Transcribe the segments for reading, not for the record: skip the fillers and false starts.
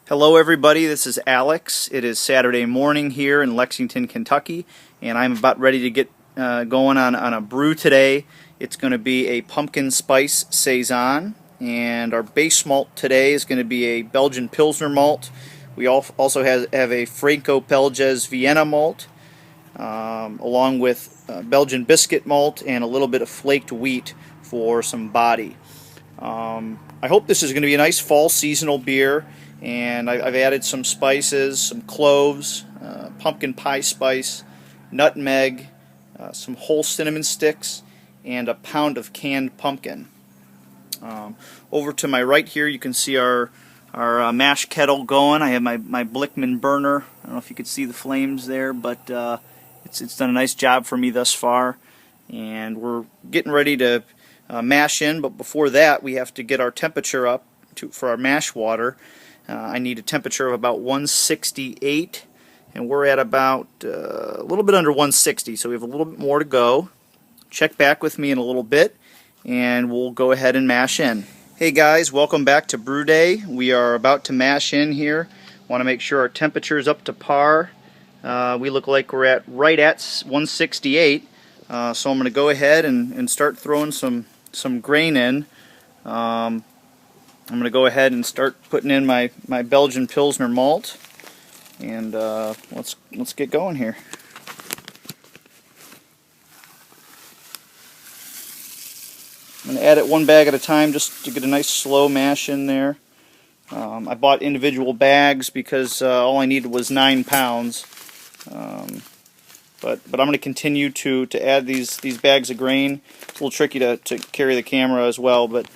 Hello everybody, this is Alex. It is Saturday morning here in Lexington, Kentucky, and I'm about ready to get going on a brew today. It's going to be a pumpkin spice Saison, and our base malt today is going to be a Belgian Pilsner malt. We also have a Franco Belges Vienna malt, along with Belgian biscuit malt and a little bit of flaked wheat for some body. I hope this is going to be a nice fall seasonal beer, and I've added some spices, some cloves, pumpkin pie spice, nutmeg, some whole cinnamon sticks, and a pound of canned pumpkin. Over to my right here you can see our mash kettle going. I have my Blickman burner. I don't know if you could see the flames there, but it's done a nice job for me thus far, and we're getting ready to mash in. But before that, we have to get our temperature up for our mash water. I need a temperature of about 168, and we're at about a little bit under 160, so we have a little bit more to go. Check back with me in a little bit, and we'll go ahead and mash in. Hey guys, welcome back to Brew Day. We are about to mash in here. Want to make sure our temperature is up to par. We look like we're right at 168, so I'm going to go ahead and start throwing some grain in. I'm going to go ahead and start putting in my Belgian Pilsner malt, and let's get going here. I'm going to add it one bag at a time just to get a nice slow mash in there. I bought individual bags because all I needed was 9 pounds. But I'm going to continue to add these bags of grain. It's a little tricky to carry the camera as well, but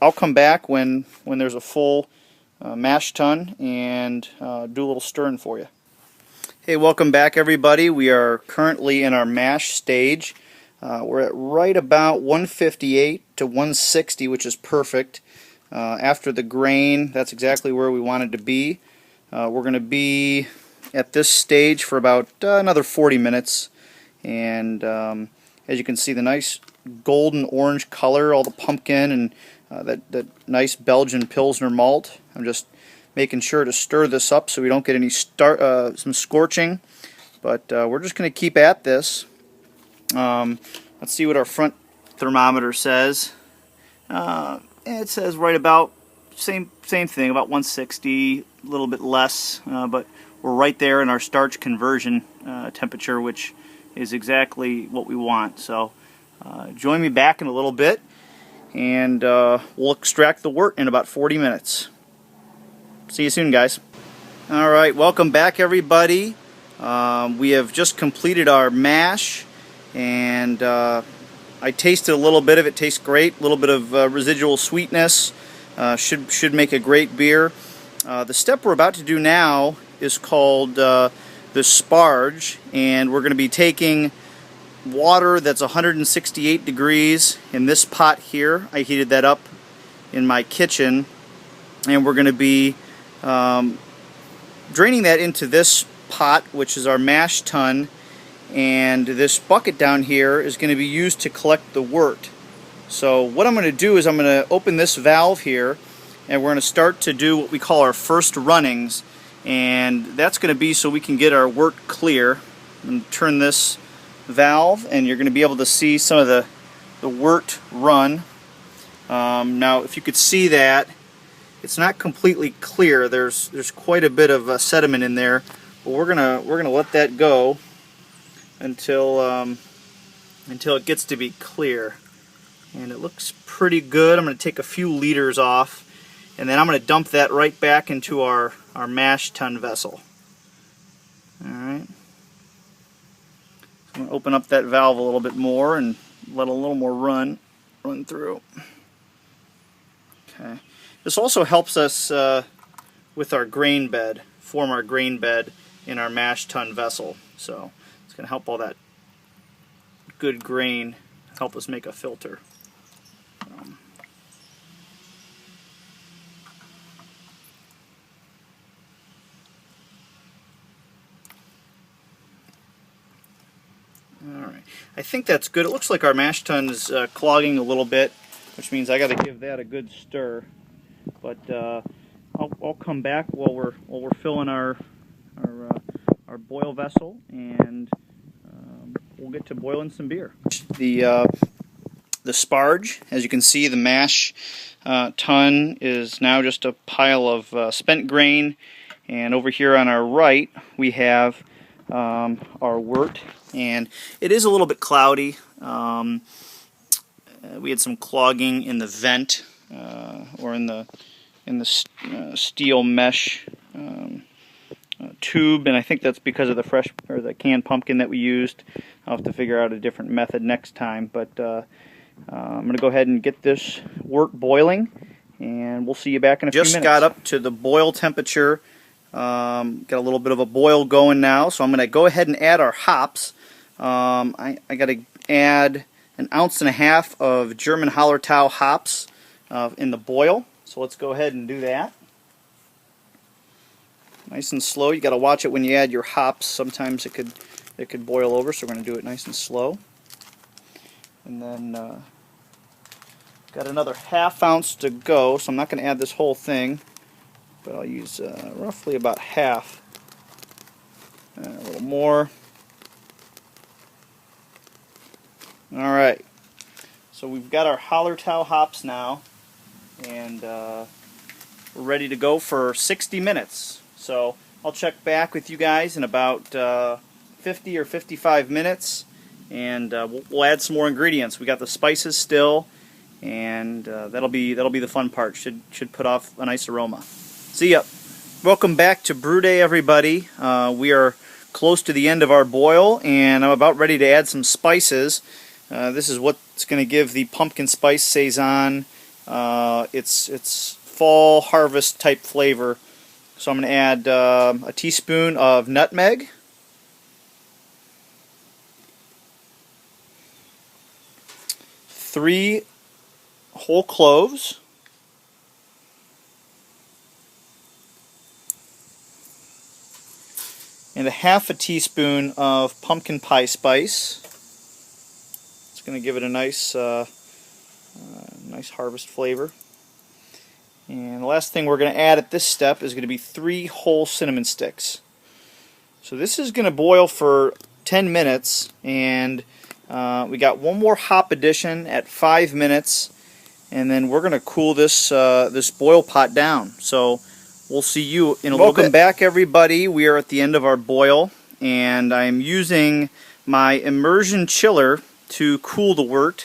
I'll come back when there's a full mash tun and do a little stirring for you. Hey, welcome back everybody. We are currently in our mash stage. We're at right about 158 to 160, which is perfect. After the grain, that's exactly where we wanted to be. We're going to be at this stage for about another 40 minutes, and as you can see, the nice golden orange color, all the pumpkin and that nice Belgian Pilsner malt. I'm just making sure to stir this up so we don't get any some scorching, but we're just going to keep at this. Let's see what our front thermometer says. It says right about same thing, about 160, a little bit less, but we're right there in our starch conversion temperature, which is exactly what we want. So join me back in a little bit, and we'll extract the wort in about 40 minutes. See you soon, guys. Alright, welcome back everybody. We have just completed our mash, and I tasted a little bit of it. Tastes great. A little bit of residual sweetness. Should make a great beer. The step we're about to do now is called the sparge, and we're going to be taking water that's 168 degrees in this pot here. I heated that up in my kitchen, and we're going to be draining that into this pot, which is our mash tun, and this bucket down here is going to be used to collect the wort. So what I'm going to do is I'm going to open this valve here, and we're going to start to do what we call our first runnings, and that's going to be so we can get our wort clear. I'm going to turn this valve, and you're going to be able to see some of the wort run. Now if you could see that, it's not completely clear. There's quite a bit of sediment in there, but we're gonna let that go until it gets to be clear, and it looks pretty good. I'm going to take a few liters off, and then I'm going to dump that right back into our mash tun vessel. Alright, I'm going to open up that valve a little bit more and let a little more run through. Okay, this also helps us with our grain bed, form our grain bed in our mash tun vessel. So it's going to help all that good grain help us make a filter. Alright, I think that's good. It looks like our mash tun is clogging a little bit, which means I got to give that a good stir. But I'll come back while we're filling our boil vessel, and we'll get to boiling some beer. The sparge, as you can see, the mash tun is now just a pile of spent grain, and over here on our right we have our wort, and it is a little bit cloudy. We had some clogging in the vent or in the steel mesh tube, and I think that's because of the canned pumpkin that we used. I'll have to figure out a different method next time, but I'm going to go ahead and get this wort boiling, and we'll see you back in a few minutes. Just got up to the boil temperature. Got a little bit of a boil going now, so I'm going to go ahead and add our hops. I got to add 1.5 ounces of German Hallertau hops in the boil. So let's go ahead and do that. Nice and slow. You got to watch it when you add your hops. Sometimes it could boil over, so we're going to do it nice and slow. And then got another 1/2 ounce to go, so I'm not going to add this whole thing, but I'll use roughly about half. A little more. All right. So we've got our Hallertau hops now, and we're ready to go for 60 minutes. So I'll check back with you guys in about 50 or 55 minutes, and we'll add some more ingredients. We got the spices still, and that'll be the fun part. Should put off a nice aroma. See ya. Welcome back to Brew Day, everybody. We are close to the end of our boil, and I'm about ready to add some spices. This is what's going to give the pumpkin spice Saison its fall harvest type flavor. So I'm going to add a teaspoon of nutmeg, three whole cloves, and 1/2 teaspoon of pumpkin pie spice. It's going to give it a nice nice harvest flavor. And the last thing we're going to add at this step is going to be 3 whole cinnamon sticks. So this is going to boil for 10 minutes, and we got one more hop addition at 5 minutes, and then we're going to cool this this boil pot down. So we'll see you in a little bit. Welcome back, everybody. We are at the end of our boil, and I'm using my immersion chiller to cool the wort.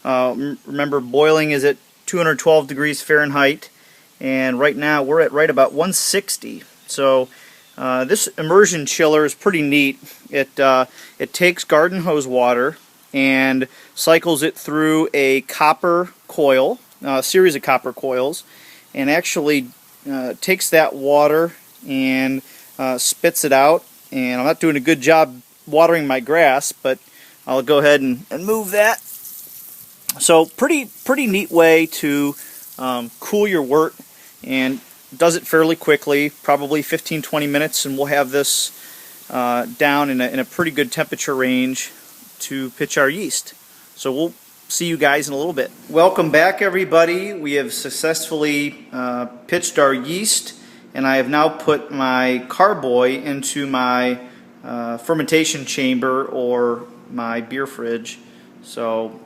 Remember, boiling is at 212 degrees Fahrenheit, and right now we're at right about 160. So this immersion chiller is pretty neat. It takes garden hose water and cycles it through a copper coil, a series of copper coils, and actually takes that water and spits it out. And I'm not doing a good job watering my grass, but I'll go ahead and move that. So pretty neat way to cool your wort, and does it fairly quickly, probably 15-20 minutes, and we'll have this down in a pretty good temperature range to pitch our yeast. So we'll see you guys in a little bit. Welcome back, everybody. We have successfully pitched our yeast, and I have now put my carboy into my fermentation chamber or my beer fridge. So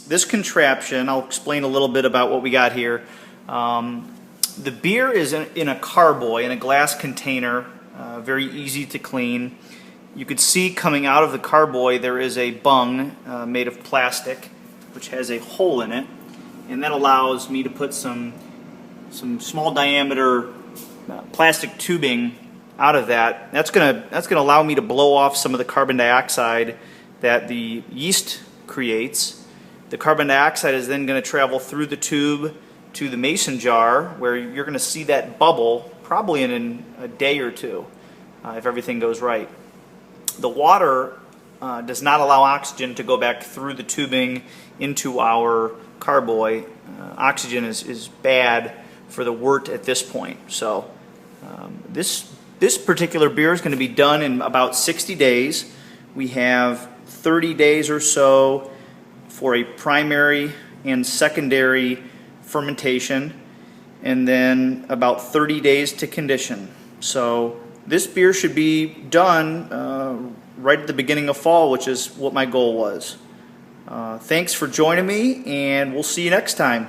this contraption, I'll explain a little bit about what we got here. The beer is in a carboy, in a glass container, very easy to clean. You could see coming out of the carboy there is a bung made of plastic, which has a hole in it, and that allows me to put some small diameter plastic tubing out of that. That's gonna allow me to blow off some of the carbon dioxide that the yeast creates. The carbon dioxide is then going to travel through the tube to the mason jar, where you're going to see that bubble probably in a day or two, if everything goes right. The water does not allow oxygen to go back through the tubing into our carboy. Oxygen is bad for the wort at this point. So this particular beer is going to be done in about 60 days. We have 30 days or so for a primary and secondary fermentation, and then about 30 days to condition. So this beer should be done right at the beginning of fall, which is what my goal was. Thanks for joining me, and we'll see you next time.